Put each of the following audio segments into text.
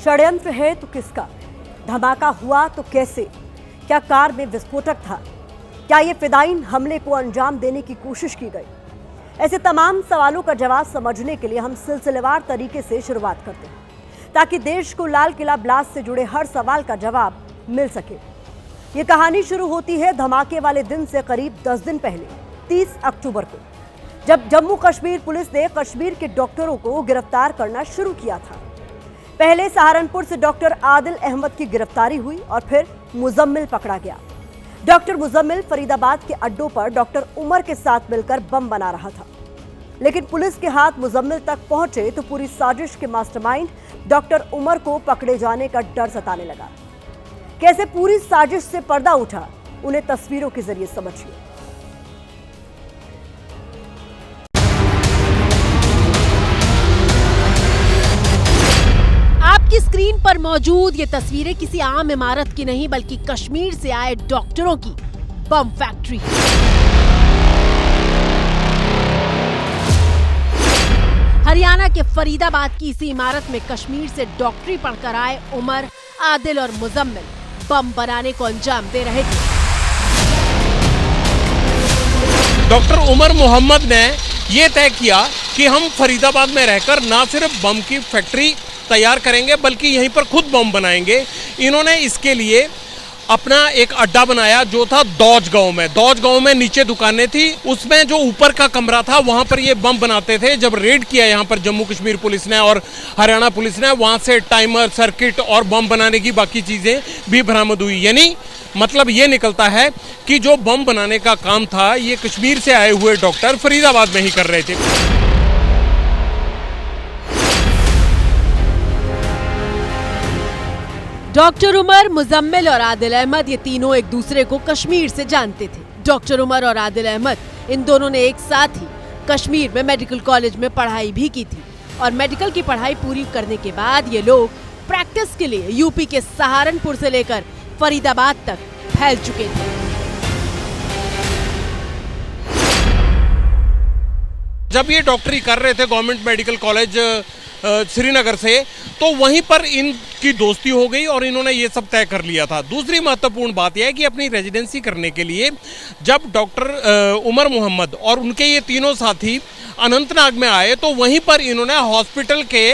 षड्यंत्र है तो किसका? धमाका हुआ तो कैसे? क्या कार में विस्फोटक था? क्या ये फिदायीन हमले को अंजाम देने की कोशिश की गई? ऐसे तमाम सवालों का जवाब समझने के लिए हम सिलसिलेवार तरीके से शुरुआत करते हैं, ताकि देश को लाल किला ब्लास्ट से जुड़े हर सवाल का जवाब मिल सके। ये कहानी शुरू होती है धमाके वाले दिन से करीब 10 दिन पहले, 30 अक्टूबर को, जब जम्मू कश्मीर पुलिस ने कश्मीर के डॉक्टरों को गिरफ्तार करना शुरू किया था। पहले सहारनपुर से डॉक्टर आदिल अहमद की गिरफ्तारी हुई और फिर मुजम्मिल पकड़ा गया। डॉक्टर मुजम्मिल फरीदाबाद के अड्डों पर डॉक्टर उमर के साथ मिलकर बम बना रहा था, लेकिन पुलिस के हाथ मुजम्मिल तक पहुंचे तो पूरी साजिश के मास्टरमाइंड डॉक्टर उमर को पकड़े जाने का डर सताने लगा। कैसे पूरी साजिश से पर्दा उठा, उन्हें तस्वीरों के जरिए समझिए। आपकी स्क्रीन पर मौजूद ये तस्वीरें किसी आम इमारत की नहीं, बल्कि कश्मीर से आए डॉक्टरों की बम फैक्ट्री। हरियाणा के फरीदाबाद की इसी इमारत में कश्मीर से डॉक्टरी पढ़कर आए उमर, आदिल और मुजम्मिल बम बनाने को अंजाम दे रहे थे। डॉक्टर उमर मोहम्मद ने ये तय किया कि हम फरीदाबाद में रहकर ना सिर्फ बम की फैक्ट्री तैयार करेंगे, बल्कि यहीं पर खुद बम बनाएंगे। इन्होंने इसके लिए अपना एक अड्डा बनाया जो था दौज गांव में नीचे दुकानें थी, उसमें जो ऊपर का कमरा था वहां पर ये बम बनाते थे। जब रेड किया यहां पर जम्मू कश्मीर पुलिस ने और हरियाणा पुलिस ने, वहां से टाइमर, सर्किट और बम बनाने की बाकी चीजें भी बरामद हुई। यानी मतलब ये निकलता है कि जो बम बनाने का काम था ये कश्मीर से आए हुए डॉक्टर फरीदाबाद में ही कर रहे थे। डॉक्टर उमर, मुजम्मिल और आदिल अहमद, ये तीनों एक दूसरे को कश्मीर से जानते थे। डॉक्टर उमर और आदिल अहमद, इन दोनों ने एक साथ ही कश्मीर में मेडिकल कॉलेज में पढ़ाई भी की थी और मेडिकल की पढ़ाई पूरी करने के बाद ये लोग प्रैक्टिस के लिए यूपी के सहारनपुर से लेकर फरीदाबाद तक फैल चुके थे। जब ये डॉक्टरी कर रहे थे गवर्नमेंट मेडिकल कॉलेज श्रीनगर से, तो वहीं पर इनकी दोस्ती हो गई और इन्होंने ये सब तय कर लिया था। दूसरी महत्वपूर्ण बात यह है कि अपनी रेजिडेंसी करने के लिए जब डॉक्टर उमर मोहम्मद और उनके ये तीनों साथी अनंतनाग में आए, तो वहीं पर इन्होंने हॉस्पिटल के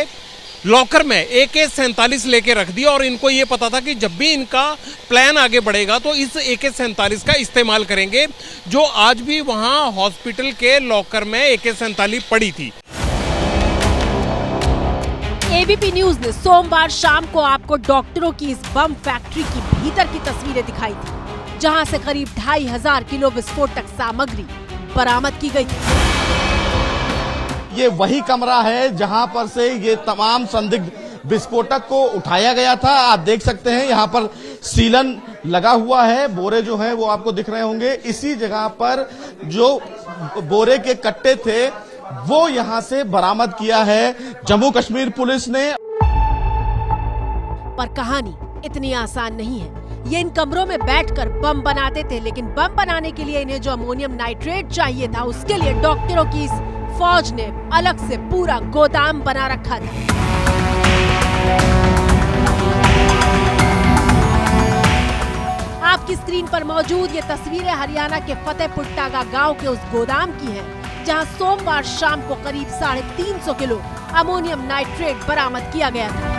लॉकर में AK-47 लेके रख दिया और इनको ये पता था कि जब भी इनका प्लान आगे बढ़ेगा तो इस AK-47 का इस्तेमाल करेंगे, जो आज भी वहां हॉस्पिटल के लॉकर में AK-47 पड़ी थी। ABP न्यूज ने सोमवार शाम को आपको डॉक्टरों की इस बम फैक्ट्री की भीतर की तस्वीरें दिखाई थी, जहां से करीब 2500 किलो विस्फोटक सामग्री बरामद की गई थी। ये वही कमरा है जहां पर से ये तमाम संदिग्ध विस्फोटक को उठाया गया था। आप देख सकते हैं यहाँ पर सीलन लगा हुआ है, बोरे जो है वो आपको दिख रहे होंगे। इसी जगह पर जो बोरे के कट्टे थे वो यहां से बरामद किया है जम्मू कश्मीर पुलिस ने। पर कहानी इतनी आसान नहीं है। ये इन कमरों में बैठकर बम बनाते थे, लेकिन बम बनाने के लिए इन्हें जो अमोनियम नाइट्रेट चाहिए था, उसके लिए डॉक्टरों की इस फौज ने अलग से पूरा गोदाम बना रखा था। आपकी स्क्रीन पर मौजूद ये तस्वीरें हरियाणा के फतेहपुर टागा गांव के उस गोदाम की हैं, जहां सोमवार शाम को करीब 350 किलो अमोनियम नाइट्रेट बरामद किया गया था।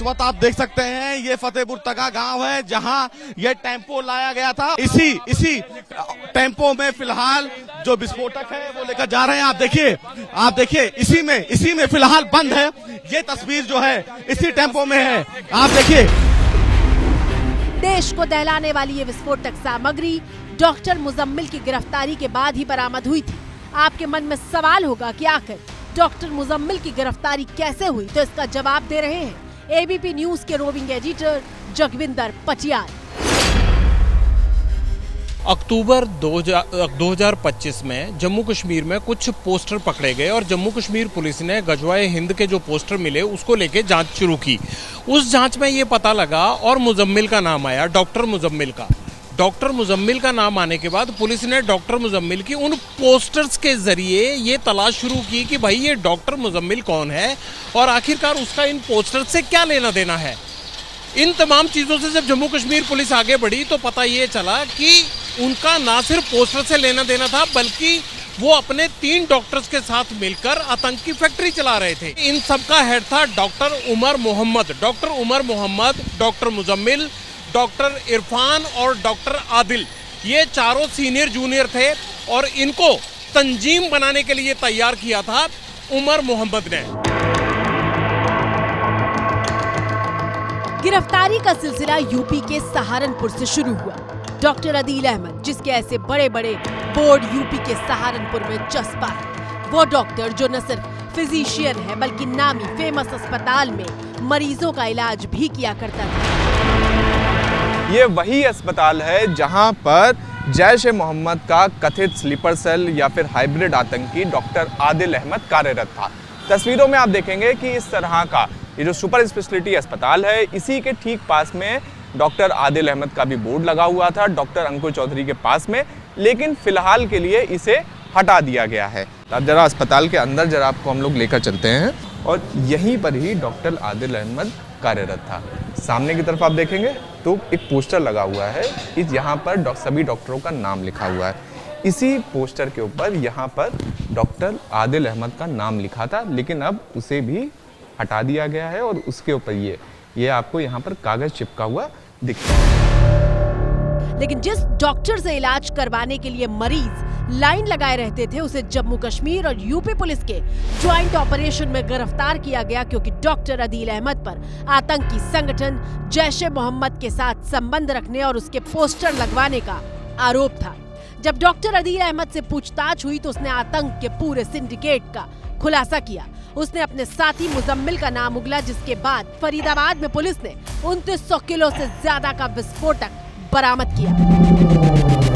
आप देख सकते हैं ये फतेहपुर तगा गांव है जहां ये टेम्पो लाया गया था। इसी टेम्पो में फिलहाल जो विस्फोटक है वो लेकर जा रहे हैं। आप देखिए इसी में फिलहाल बंद है। ये तस्वीर जो है इसी टेम्पो में है, आप देखिए। देश को दहलाने वाली ये विस्फोटक सामग्री डॉक्टर मुजम्मिल की गिरफ्तारी के बाद ही बरामद हुई थी। आपके मन में सवाल होगा कि आखिर डॉक्टर मुजम्मिल की गिरफ्तारी कैसे हुई, तो इसका जवाब दे रहे हैं ABP न्यूज के रोविंग एडिटर जगविंदर पटियाल। अक्टूबर 2025 में जम्मू कश्मीर में कुछ पोस्टर पकड़े गए और जम्मू कश्मीर पुलिस ने गजवाए हिंद के जो पोस्टर मिले उसको लेके जांच शुरू की। उस जांच में ये पता लगा और मुजम्मिल का नाम आया, डॉक्टर मुजम्मिल का। डॉक्टर मुजम्मिल का नाम आने के बाद पुलिस ने डॉक्टर मुजम्मिल की उन पोस्टर्स के जरिए ये तलाश शुरू की कि भाई ये डॉक्टर मुजम्मिल कौन है और आखिरकार उसका इन पोस्टर्स से क्या लेना देना है। इन तमाम चीज़ों से जब जम्मू कश्मीर पुलिस आगे बढ़ी तो पता ये चला कि उनका ना सिर्फ पोस्टर से लेना देना था बल्कि वो अपने 3 डॉक्टर्स के साथ मिलकर आतंक की फैक्ट्री चला रहे थे। इन सबका हेड था doctor Umar Mohammad. Doctor Umar Mohammad, doctor Muzammil, doctor Irfan और डॉक्टर आदिल, ये चारों सीनियर जूनियर थे और इनको तंजीम बनाने के लिए तैयार किया था उमर मोहम्मद ने। गिरफ्तारी का सिलसिला यूपी के सहारनपुर से शुरू हुआ। डॉक्टर आदिल अहमद, जिसके ऐसे बड़े बड़े बोर्ड यूपी के सहारनपुर में चस्पा है, वो डॉक्टर जो न सिर्फ फिजिशियन है बल्कि नामी फेमस अस्पताल में मरीजों का इलाज भी किया करता था। ये वही अस्पताल है जहां पर जैश-ए-मोहम्मद का कथित स्लीपर सेल या फिर हाइब्रिड आतंकी डॉक्टर आदिल अहमद कार्यरत था। तस्वीरों में आप देखेंगे कि इस तरह का ये जो सुपर स्पेशलिटी अस्पताल है, इसी के ठीक पास में डॉक्टर आदिल अहमद का भी बोर्ड लगा हुआ था, डॉक्टर अंकुर चौधरी के पास में, लेकिन फिलहाल के लिए इसे हटा दिया गया है। अब जरा अस्पताल के अंदर जरा आपको हम लोग लेकर चलते हैं और यहीं पर ही डॉक्टर आदिल अहमद कार्यरत था। सामने की तरफ आप देखेंगे तो एक पोस्टर लगा हुआ है, इस यहाँ पर सभी डॉक्टरों का नाम लिखा हुआ है। इसी पोस्टर के ऊपर यहाँ पर डॉक्टर आदिल अहमद का नाम लिखा था, लेकिन अब उसे भी हटा दिया गया है और उसके ऊपर ये आपको यहाँ पर कागज चिपका हुआ दिखता है। लेकिन जिस डॉक्टर से इलाज करवाने के लिए मरीज लाइन लगाए रहते थे, उसे जम्मू कश्मीर और यूपी पुलिस के ज्वाइंट ऑपरेशन में गिरफ्तार किया गया, क्योंकि डॉक्टर आदिल अहमद पर आतंकी संगठन जैश-ए-मोहम्मद के साथ संबंध रखने और उसके पोस्टर लगवाने का आरोप था। जब डॉक्टर आदिल अहमद से पूछताछ हुई तो उसने आतंक के पूरे सिंडिकेट का खुलासा किया। उसने अपने साथी मुजम्मिल का नाम उगला, जिसके बाद फरीदाबाद में पुलिस ने 2900 किलो से ज्यादा का विस्फोटक बरामद किया।